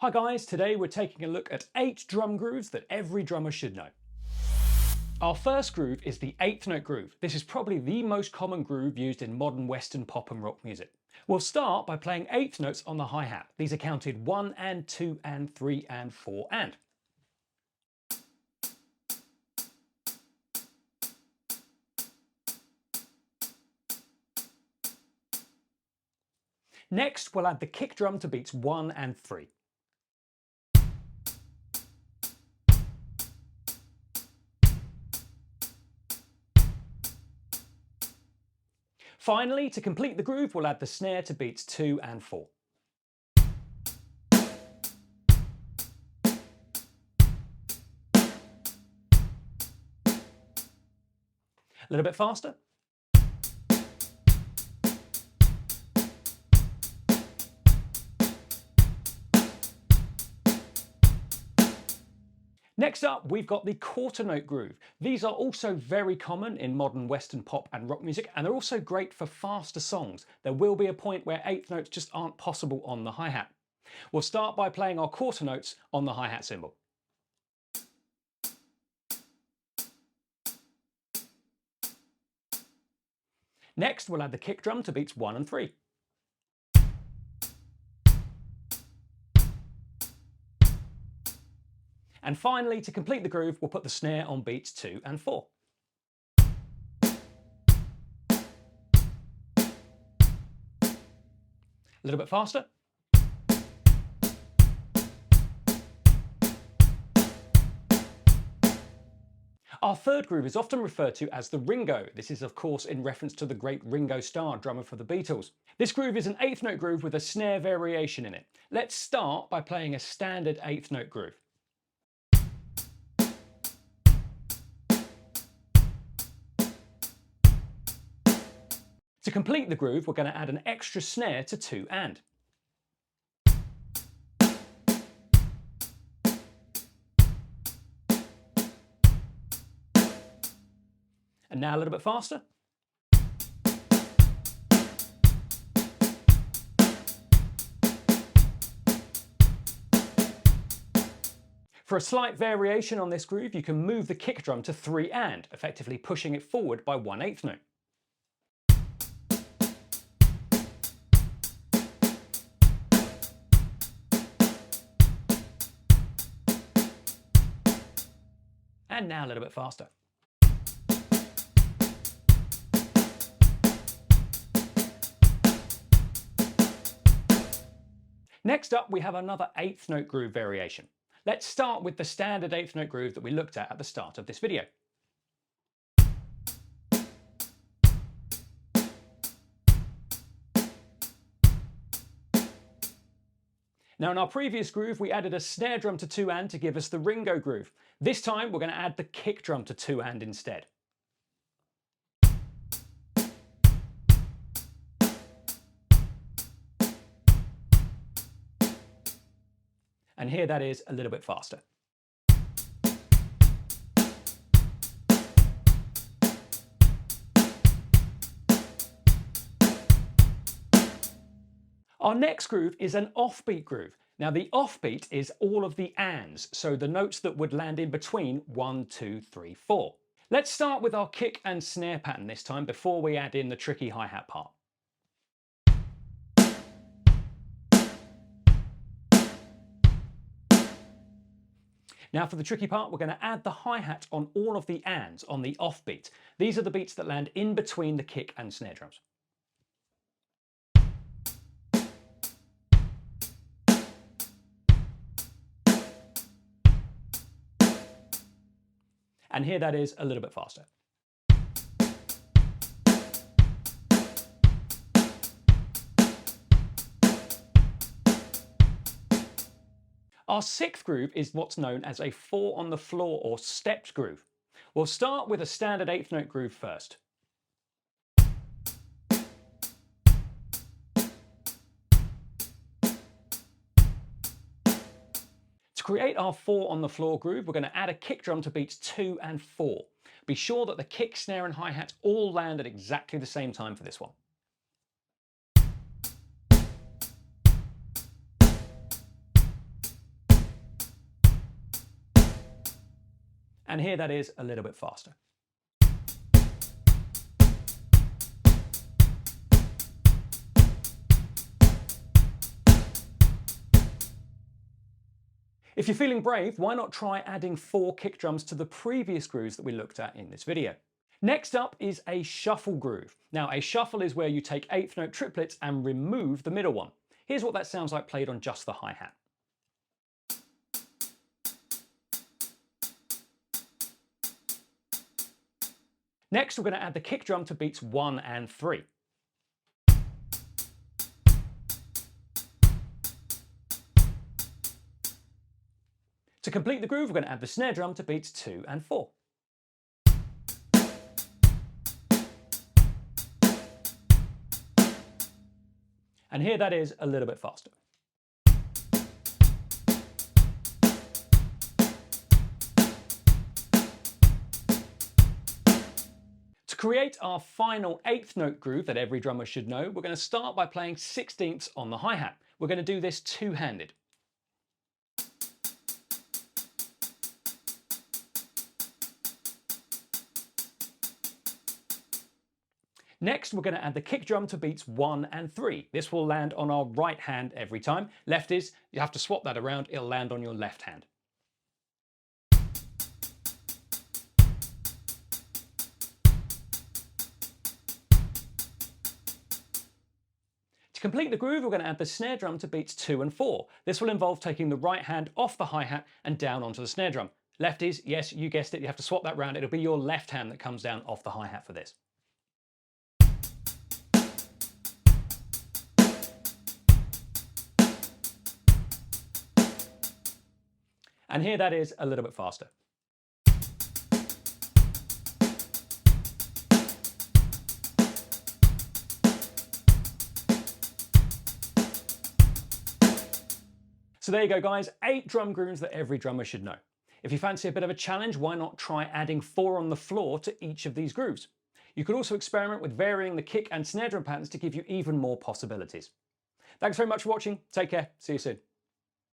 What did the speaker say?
Hi guys, today we're taking a look at 8 drum grooves that every drummer should know. Our first groove is the 8th note groove. This is probably the most common groove used in modern Western pop and rock music. We'll start by playing 8th notes on the hi-hat. These are counted 1 and 2 and 3 and 4 and. Next, we'll add the kick drum to beats 1 and 3. Finally, to complete the groove, we'll add the snare to beats 2 and 4. A little bit faster. Next up, we've got the quarter note groove. These are also very common in modern Western pop and rock music, and they're also great for faster songs. There will be a point where 8th notes just aren't possible on the hi-hat. We'll start by playing our quarter notes on the hi-hat cymbal. Next, we'll add the kick drum to beats 1 and 3. And finally, to complete the groove, we'll put the snare on beats 2 and 4. A little bit faster. Our third groove is often referred to as the Ringo. This is of course in reference to the great Ringo Starr, drummer for the Beatles. This groove is an 8th note groove with a snare variation in it. Let's start by playing a standard 8th note groove. To complete the groove, we're going to add an extra snare to 2 and. And now a little bit faster. For a slight variation on this groove, you can move the kick drum to 3 and, effectively pushing it forward by 1/8 note. And now a little bit faster. Next up, we have another 8th note groove variation. Let's start with the standard 8th note groove that we looked at the start of this video. Now in our previous groove, we added a snare drum to 2 and to give us the Ringo groove. This time, we're going to add the kick drum to 2 and instead. And here that is a little bit faster. Our next groove is an offbeat groove. Now the offbeat is all of the ands, so the notes that would land in between 1, 2, 3, 4. Let's start with our kick and snare pattern this time before we add in the tricky hi-hat part. Now for the tricky part, we're going to add the hi-hat on all of the ands on the offbeat. These are the beats that land in between the kick and snare drums. And here that is a little bit faster. Our 6th groove is what's known as a 4 on the floor or stepped groove. We'll start with a standard 8th note groove first. To create our 4 on the floor groove, we're going to add a kick drum to beats 2 and 4. Be sure that the kick, snare and hi-hat all land at exactly the same time for this one. And here that is a little bit faster. If you're feeling brave, why not try adding 4 kick drums to the previous grooves that we looked at in this video? Next up is a shuffle groove. Now, a shuffle is where you take 8th note triplets and remove the middle one. Here's what that sounds like played on just the hi-hat. Next, we're going to add the kick drum to beats 1 and 3. To complete the groove, we're going to add the snare drum to beats 2 and 4. And here that is a little bit faster. To create our final 8th note groove that every drummer should know, we're going to start by playing 16ths on the hi-hat. We're going to do this two-handed. Next, we're going to add the kick drum to beats 1 and 3. This will land on our right hand every time. Left is, you have to swap that around, it'll land on your left hand. To complete the groove, we're going to add the snare drum to beats 2 and 4. This will involve taking the right hand off the hi-hat and down onto the snare drum. Left is, yes, you guessed it, you have to swap that round. It'll be your left hand that comes down off the hi-hat for this. And here that is a little bit faster. So there you go guys, 8 drum grooves that every drummer should know. If you fancy a bit of a challenge, why not try adding 4 on the floor to each of these grooves? You could also experiment with varying the kick and snare drum patterns to give you even more possibilities. Thanks very much for watching, take care, see you soon.